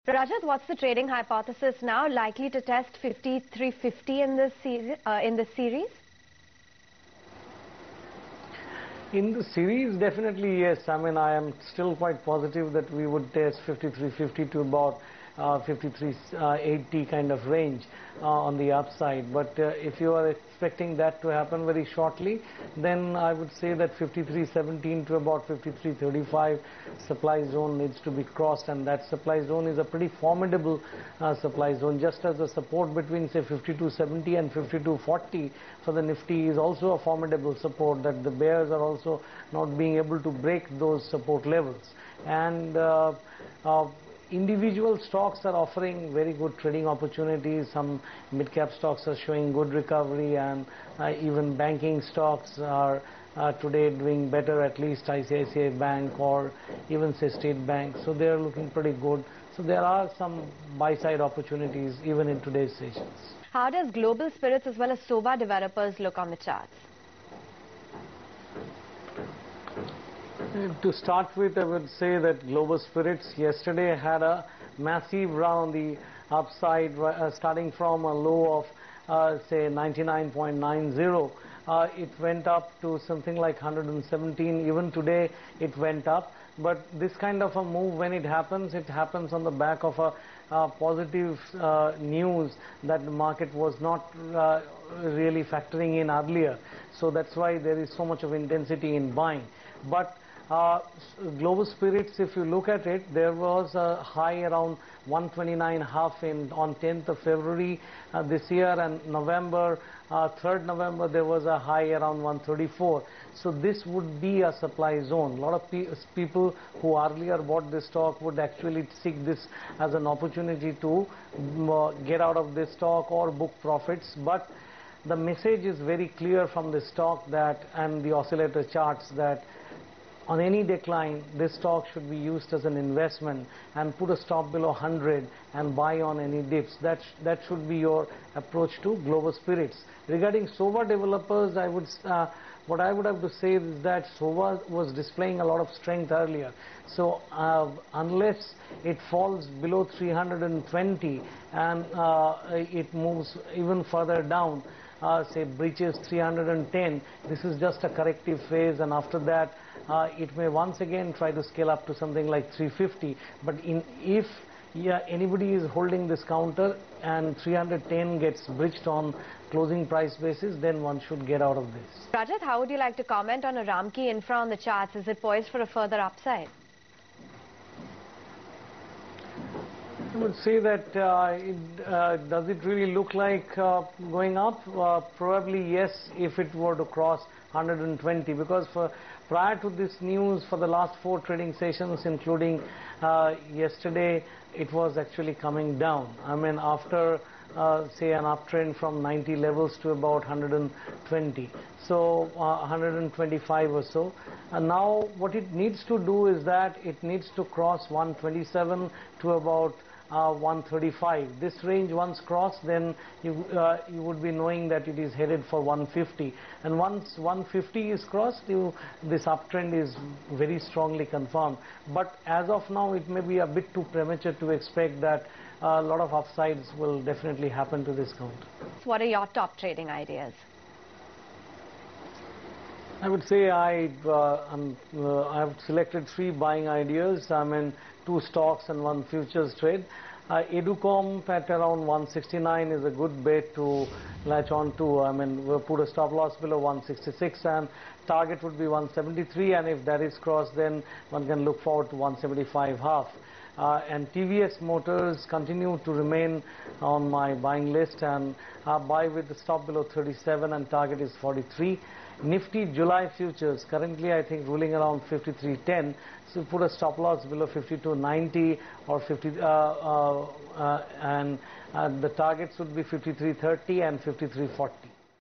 Rajat, what's the trading hypothesis now? Likely to test 5350 in this series? In the series, definitely yes. I mean, I am still quite positive that we would test 5350 to about 5380 kind of range on the upside. But if you are expecting that to happen very shortly, then I would say that 5317 to about 5335 supply zone needs to be crossed, and that supply zone is a pretty formidable supply zone. Just as the support between say 5270 and 5240 for the Nifty is also a formidable support, that the bears are also not being able to break those support levels. And individual stocks are offering very good trading opportunities. Some mid-cap stocks are showing good recovery, and even banking stocks are today doing better, at least ICICI Bank or even say State Bank. So they are looking pretty good. So there are some buy-side opportunities even in today's sessions. How does Global Spirits as well as Soba Developers look on the charts? To start with, I would say that Global Spirits yesterday had a massive run on the upside, starting from a low of say 99.90. It went up to something like 117. Even today it went up. But this kind of a move, when it happens on the back of a positive news that the market was not really factoring in earlier. So that's why there is so much of intensity in buying. But Global Spirits, if you look at it, there was a high around 129.5 on 10th of February this year, and November, 3rd November, there was a high around 134. So this would be a supply zone. A lot of people who earlier bought this stock would actually seek this as an opportunity to get out of this stock or book profits. But the message is very clear from the stock that, and the oscillator charts, that on any decline, this stock should be used as an investment and put a stop below 100 and buy on any dips. That should be your approach to Global Spirits. Regarding Soba Developers, what I would have to say is that Soba was displaying a lot of strength earlier. So unless it falls below 320 and it moves even further down, say breaches 310, this is just a corrective phase, and after that it may once again try to scale up to something like 350. But if anybody is holding this counter and 310 gets breached on closing price basis, then one should get out of this. Rajat, how would you like to comment on a Ramki Infra on the charts? Is it poised for a further upside? I would say that does it really look like going up? Probably yes, if it were to cross 120, because prior to this news, for the last 4 trading sessions, including yesterday, it was actually coming down. I mean, after say an uptrend from 90 levels to about 120, so 125 or so. And now what it needs to do is that it needs to cross 127 to about 135. This range once crossed, then you would be knowing that it is headed for 150. And once 150 is crossed, this uptrend is very strongly confirmed. But as of now, it may be a bit too premature to expect that a lot of upsides will definitely happen to this count. What are your top trading ideas? I would say I've selected 3 buying ideas. I mean, 2 stocks and 1 futures trade. Educomp at around 169 is a good bet to latch on to. I mean, we'll put a stop loss below 166 and target would be 173, and if that is crossed, then one can look forward to 175.5. And TVS Motors continue to remain on my buying list, and buy with the stop below 37 and target is 43. Nifty July futures currently I think ruling around 53.10, so put a stop loss below 52.90 or 50, and the targets would be 53.30 and 53.40.